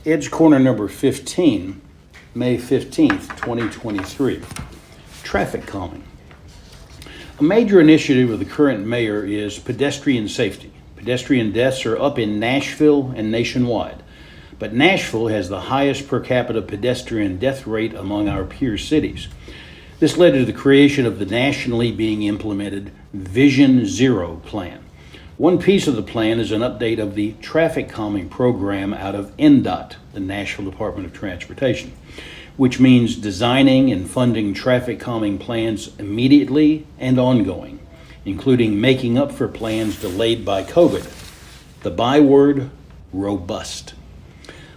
Edge Corner number 15, May 15th, 2023. Traffic calming. A major initiative of the current mayor is pedestrian safety. Pedestrian deaths are up in Nashville and nationwide, but Nashville has the highest per capita pedestrian death rate among our peer cities. This led to the creation of the nationally being implemented Vision Zero plan. One piece of the plan is an update of the traffic calming program out of NDOT, the Nashville Department of Transportation, which means designing and funding traffic calming plans immediately and ongoing, including making up for plans delayed by COVID. The byword, robust.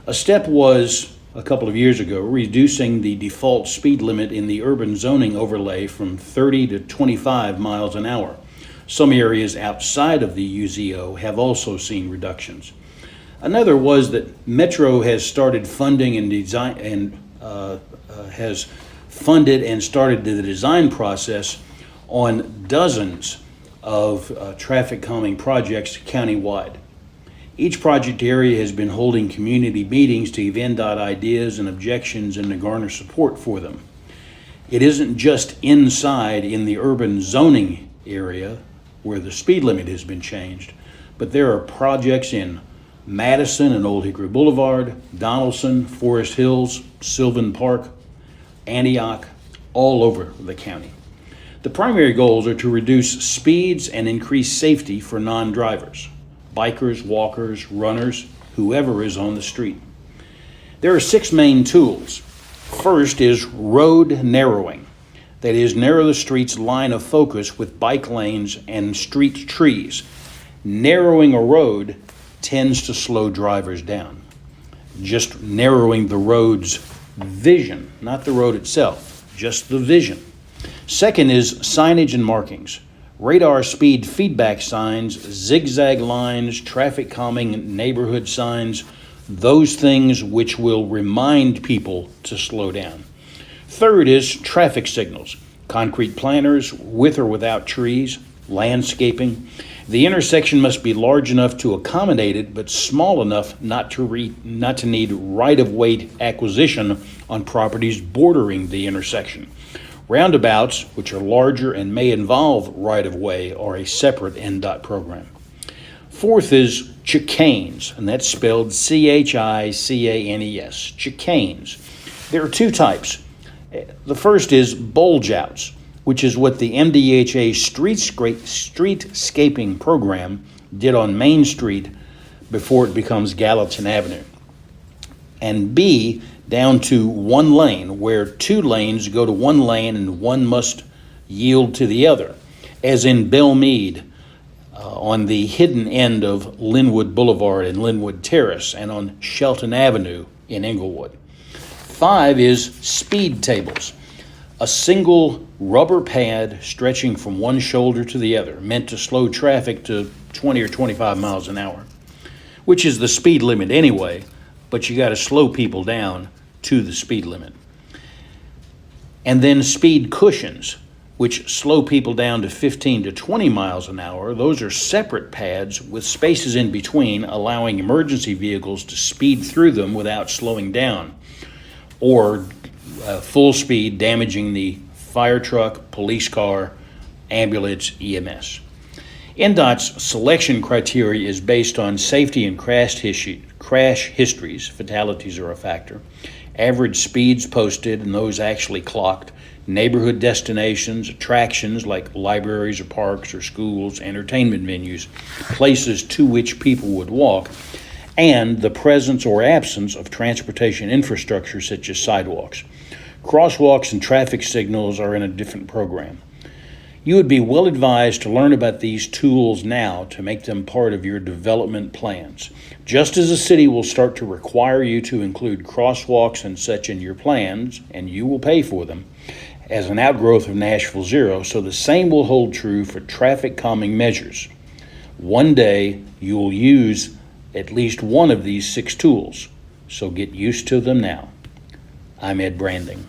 A step was, a couple of years ago, reducing the default speed limit in the urban zoning overlay from 30 to 25 miles an hour. Some areas outside of the UZO have also seen reductions. Another was that Metro has started funding and has funded and started the design process on dozens of traffic calming projects countywide. Each project area has been holding community meetings to event ideas and objections and to garner support for them. It isn't just inside in the urban zoning area where the speed limit has been changed, but there are projects in Madison and Old Hickory Boulevard, Donaldson, Forest Hills, Sylvan Park, Antioch, all over the county. The primary goals are to reduce speeds and increase safety for non-drivers, bikers, walkers, runners, whoever is on the street. There are 6 main tools. First is road narrowing. That is, narrow the street's line of focus with bike lanes and street trees. Narrowing a road tends to slow drivers down. Just narrowing the road's vision, not the road itself, just the vision. Second is signage and markings. Radar speed feedback signs, zigzag lines, traffic calming neighborhood signs, those things which will remind people to slow down. Third is traffic signals, concrete planters with or without trees, landscaping. The intersection must be large enough to accommodate it, but small enough not to need right-of-way acquisition on properties bordering the intersection. Roundabouts, which are larger and may involve right-of-way, are a separate NDOT program. Fourth is chicanes, and that's spelled C-H-I-C-A-N-E-S, chicanes. There are 2 types. The first is bulge outs, which is what the MDHA streetscaping program did on Main Street before it becomes Gallatin Avenue. And B, down to 1 lane, where 2 lanes go to 1 lane and one must yield to the other, as in Belmead on the hidden end of Linwood Boulevard and Linwood Terrace, and on Shelton Avenue in Englewood. 5 is speed tables, a single rubber pad stretching from one shoulder to the other, meant to slow traffic to 20 or 25 miles an hour, which is the speed limit anyway, but you got to slow people down to the speed limit. And then speed cushions, which slow people down to 15 to 20 miles an hour. Those are separate pads with spaces in between, allowing emergency vehicles to speed through them without slowing down, or full speed damaging the fire truck, police car, ambulance, EMS. NDOT's selection criteria is based on safety and crash histories, fatalities are a factor, average speeds posted and those actually clocked, neighborhood destinations, attractions like libraries or parks or schools, entertainment venues, places to which people would walk, and the presence or absence of transportation infrastructure such as sidewalks. Crosswalks and traffic signals are in a different program. You would be well advised to learn about these tools now to make them part of your development plans. Just as the city will start to require you to include crosswalks and such in your plans, and you will pay for them, as an outgrowth of Nashville Zero, so the same will hold true for traffic calming measures. One day, you will use at least one of these 6 tools, so get used to them now. I'm Ed Branding.